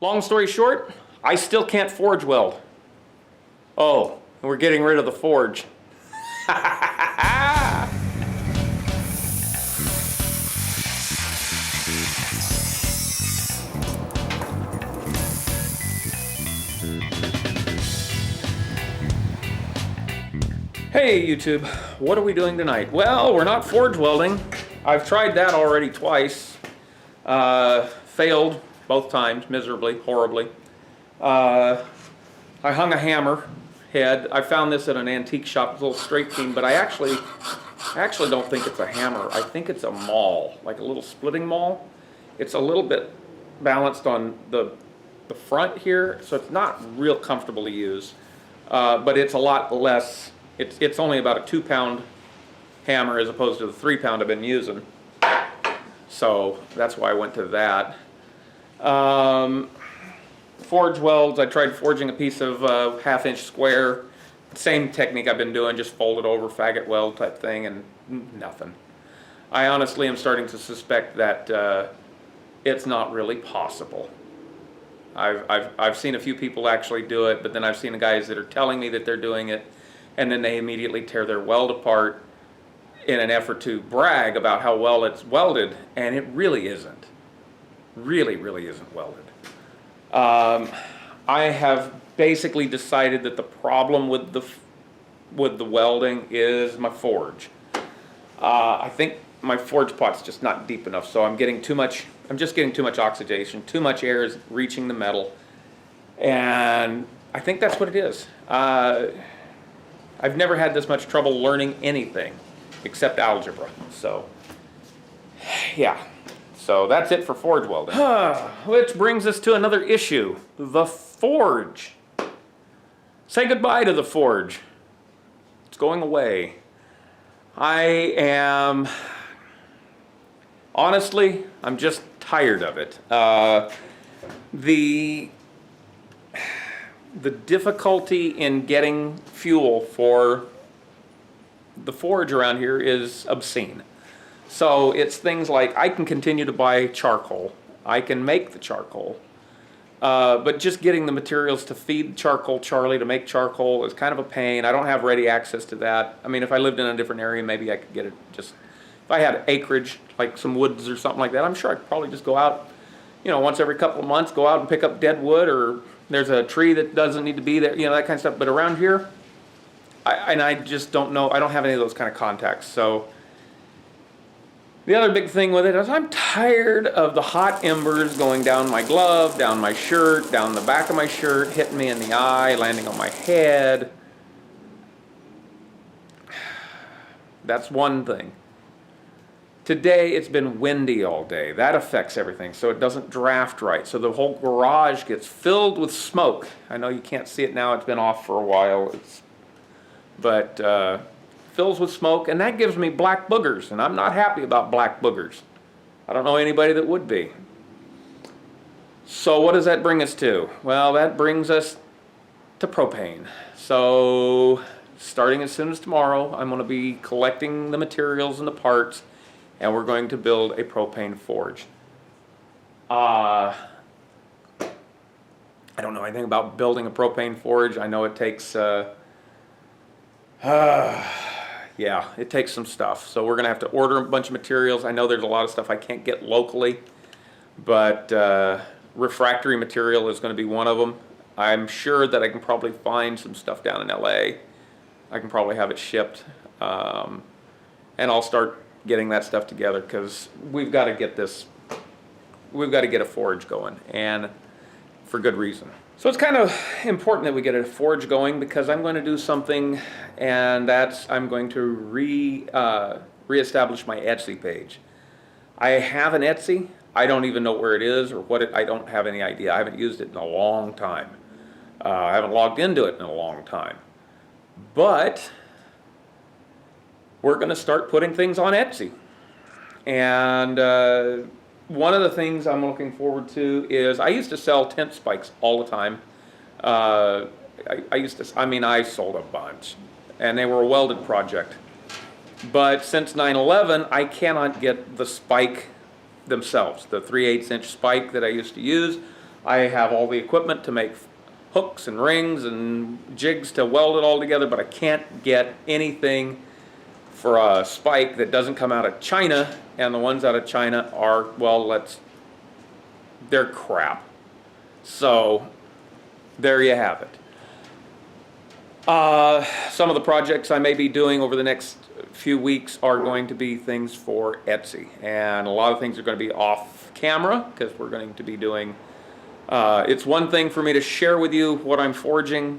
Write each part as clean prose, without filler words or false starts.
Long story short, I still can't forge weld. Oh, we're getting rid of the forge. Hey YouTube, what are we doing tonight? Well, we're not forge welding. I've tried that already twice. Failed both times, miserably, horribly. I hung a hammer head. I found this at an antique shop, a little straight beam, but I actually don't think it's a hammer. I think it's a maul, like a little splitting maul. It's a little bit balanced on the front here, so it's not real comfortable to use. But it's a lot less. It's only about a 2-pound hammer as opposed to the 3-pound I've been using. So that's why I went to that. Forge welds, I tried forging a piece of 1/2-inch square. Same technique I've been doing, just fold it over, faggot weld type thing, and nothing. I honestly am starting to suspect that it's not really possible. I've seen a few people actually do it, but then I've seen the guys that are telling me that they're doing it, and then they immediately tear their weld apart in an effort to brag about how well it's welded, and it really isn't. Really isn't welded. I have basically decided that the problem with the welding is my forge. I think my forge pot's just not deep enough, so I'm just getting too much oxidation, too much air is reaching the metal, and I think that's what it is. I've never had this much trouble learning anything except algebra, so yeah. So that's it for forge welding. Which brings us to another issue, the forge. Say goodbye to the forge. It's going away. Honestly, I'm just tired of it. The difficulty in getting fuel for the forge around here is obscene. So it's things like I can continue to buy charcoal. I can make the charcoal. But just getting the materials to feed charcoal Charlie to make charcoal is kind of a pain. I don't have ready access to that. I mean, if I lived in a different area, maybe I could get it just, if I had acreage, like some woods or something like that, I'm sure I could probably just go out, once every couple of months, go out and pick up dead wood, or there's a tree that doesn't need to be there, that kind of stuff. But around here, I just don't know. I don't have any of those kind of contacts. So the other big thing with it is I'm tired of the hot embers going down my glove, down my shirt, down the back of my shirt, hitting me in the eye, landing on my head. That's one thing. Today it's been windy all day. That affects everything, so it doesn't draft right. So the whole garage gets filled with smoke. I know you can't see it now. It's been off for a while. But fills with smoke, and that gives me black boogers, and I'm not happy about black boogers. I don't know anybody that would be. So what does that bring us to? Well, that brings us to propane. So starting as soon as tomorrow, I'm going to be collecting the materials and the parts, and we're going to build a propane forge. I don't know anything about building a propane forge. I know it takes yeah, it takes some stuff. So we're going to have to order a bunch of materials. I know there's a lot of stuff I can't get locally, but refractory material is going to be one of them. I'm sure that I can probably find some stuff down in LA. I can probably have it shipped, and I'll start getting that stuff together, because we've got to get a forge going, and for good reason. So it's kind of important that we get a forge going, because I'm going to do something, and I'm going to reestablish my Etsy page. I have an Etsy. I don't even know where it is or I don't have any idea. I haven't used it in a long time. I haven't logged into it in a long time. But we're going to start putting things on Etsy. And one of the things I'm looking forward to is, I used to sell tent spikes all the time. I sold a bunch, and they were a welded project. But since 9/11, I cannot get the spike themselves, the 3/8 inch spike that I used to use. I have all the equipment to make hooks and rings and jigs to weld it all together, but I can't get anything for a spike that doesn't come out of China, and the ones out of China are, well, they're crap. So there you have it. Some of the projects I may be doing over the next few weeks are going to be things for Etsy, and a lot of things are going to be off camera because we're going to be doing, it's one thing for me to share with you what I'm forging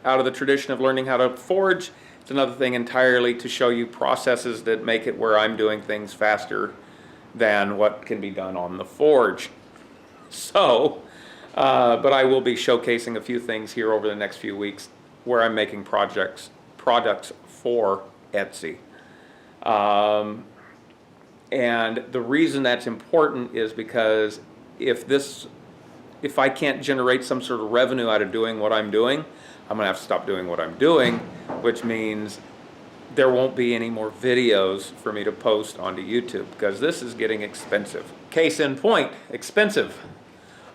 out of the tradition of learning how to forge. It's another thing entirely to show you processes that make it where I'm doing things faster than what can be done on the forge. So, but I will be showcasing a few things here over the next few weeks where I'm making products for Etsy. And the reason that's important is because if I can't generate some sort of revenue out of doing what I'm doing, I'm gonna have to stop doing what I'm doing, which means there won't be any more videos for me to post onto YouTube because this is getting expensive. Case in point, expensive.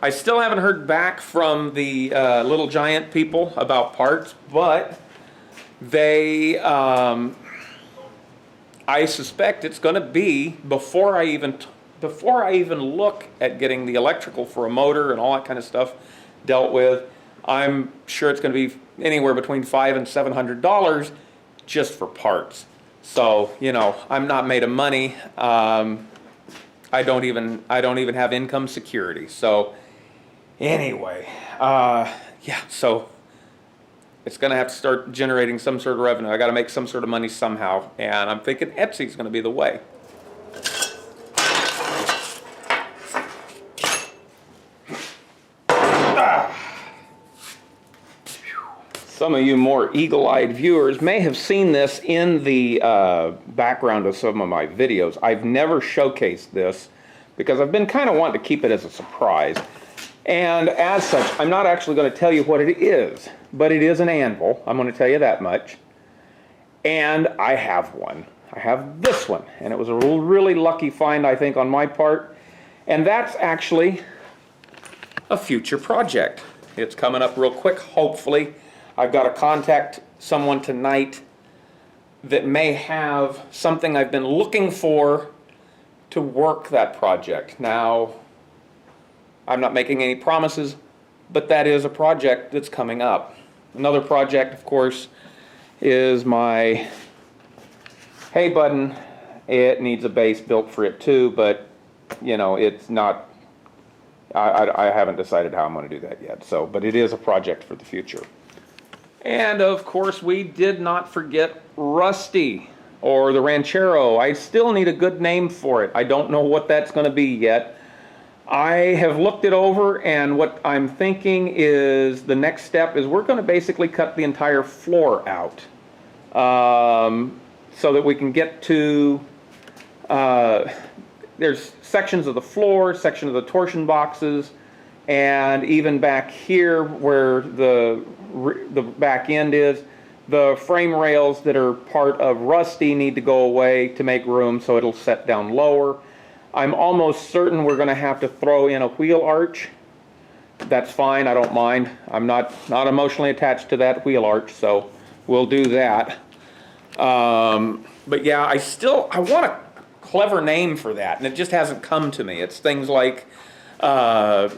I still haven't heard back from the Little Giant people about parts, but they, I suspect it's going to be before I even look at getting the electrical for a motor and all that kind of stuff dealt with. I'm sure it's going to be anywhere between $500 and $700 just for parts. So I'm not made of money. I don't even have income security. So. Anyway, yeah, so it's going to have to start generating some sort of revenue. I got to make some sort of money somehow, and I'm thinking Etsy's going to be the way. Some of you more eagle-eyed viewers may have seen this in the background of some of my videos. I've never showcased this because I've been kind of wanting to keep it as a surprise. And as such, I'm not actually going to tell you what it is, but it is an anvil. I'm going to tell you that much. And I have one. I have this one, and it was a really lucky find, I think, on my part. And that's actually a future project. It's coming up real quick, hopefully. I've got to contact someone tonight that may have something I've been looking for to work that project. Now, I'm not making any promises, but that is a project that's coming up. Another project, of course, is my hay button. It needs a base built for it too, but it's not, I haven't decided how I'm going to do that yet. So, but it is a project for the future. And of course, we did not forget Rusty, or the Ranchero. I still need a good name for it. I don't know what that's going to be yet. I have looked it over, and what I'm thinking is the next step is we're going to basically cut the entire floor out so that we can get to, there's sections of the floor, sections of the torsion boxes, and even back here where the back end is, the frame rails that are part of Rusty need to go away to make room so it'll set down lower. I'm almost certain we're going to have to throw in a wheel arch. That's fine, I don't mind. I'm not emotionally attached to that wheel arch, so we'll do that. But yeah, I want a clever name for that, and it just hasn't come to me. It's things like, I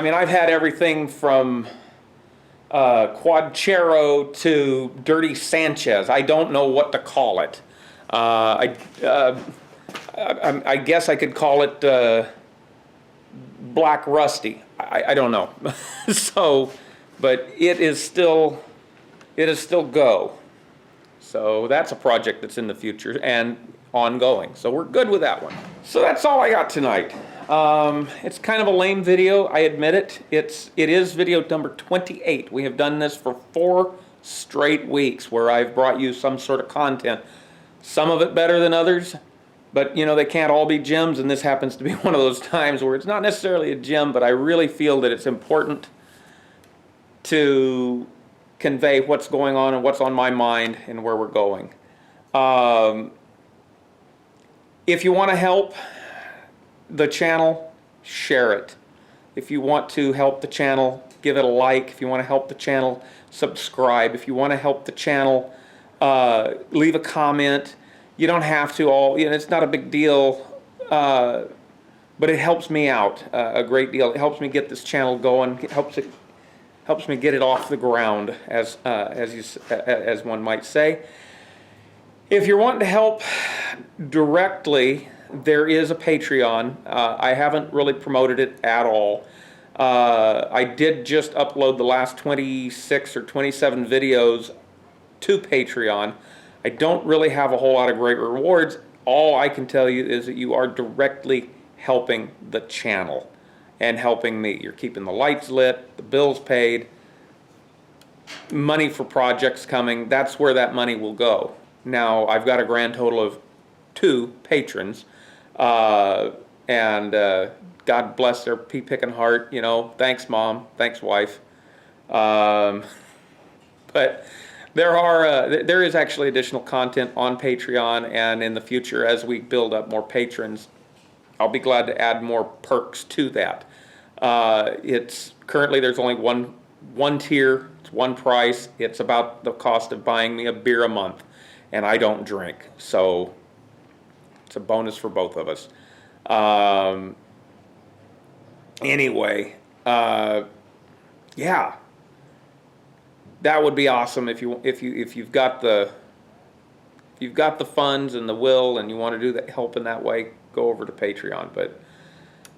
mean, I've had everything from Quadchero to Dirty Sanchez. I don't know what to call it. I guess I could call it Black Rusty. I don't know. So, but it is still go. So that's a project that's in the future and ongoing. So we're good with that one. So that's all I got tonight. It's kind of a lame video, I admit it. It is video number 28. We have done this for 4 straight weeks where I've brought you some sort of content. Some of it better than others, but they can't all be gems, and this happens to be one of those times where it's not necessarily a gem, but I really feel that it's important to convey what's going on and what's on my mind and where we're going. If you want to help the channel, share it. If you want to help the channel, give it a like. If you want to help the channel, subscribe. If you want to help the channel, leave a comment. You don't have to it's not a big deal, but it helps me out a great deal. It helps me get this channel going. It helps me get it off the ground, as one might say. If you're wanting to help directly, there is a Patreon. I haven't really promoted it at all. I did just upload the last 26 or 27 videos to Patreon. I don't really have a whole lot of great rewards. All I can tell you is that you are directly helping the channel and helping me. You're keeping the lights lit, the bills paid, money for projects coming. That's where that money will go. Now, I've got a grand total of 2 patrons, and God bless their pea-picking heart, thanks Mom, thanks wife. But there is actually additional content on Patreon, and in the future, as we build up more patrons, I'll be glad to add more perks to that. It's currently, there's only one tier, it's one price. It's about the cost of buying me a beer a month, and I don't drink, so it's a bonus for both of us. Anyway, yeah, that would be awesome if you've got the funds and the will and you want to do that, help in that way. Go over to Patreon, but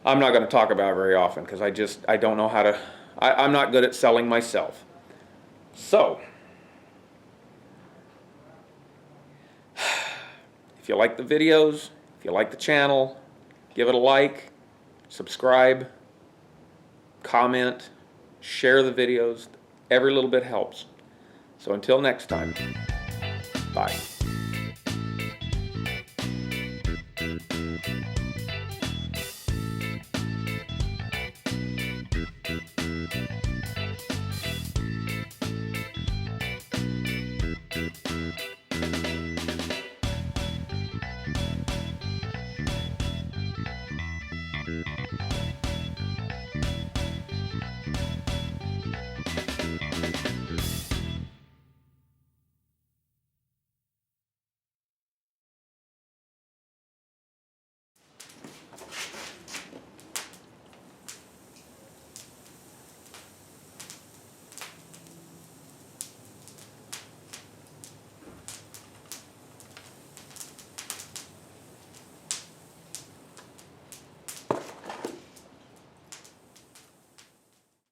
I'm not going to talk about it very often because I don't know how to. I'm not good at selling myself. So, if you like the videos, if you like the channel, give it a like, subscribe, comment, share the videos. Every little bit helps. So until next time, bye.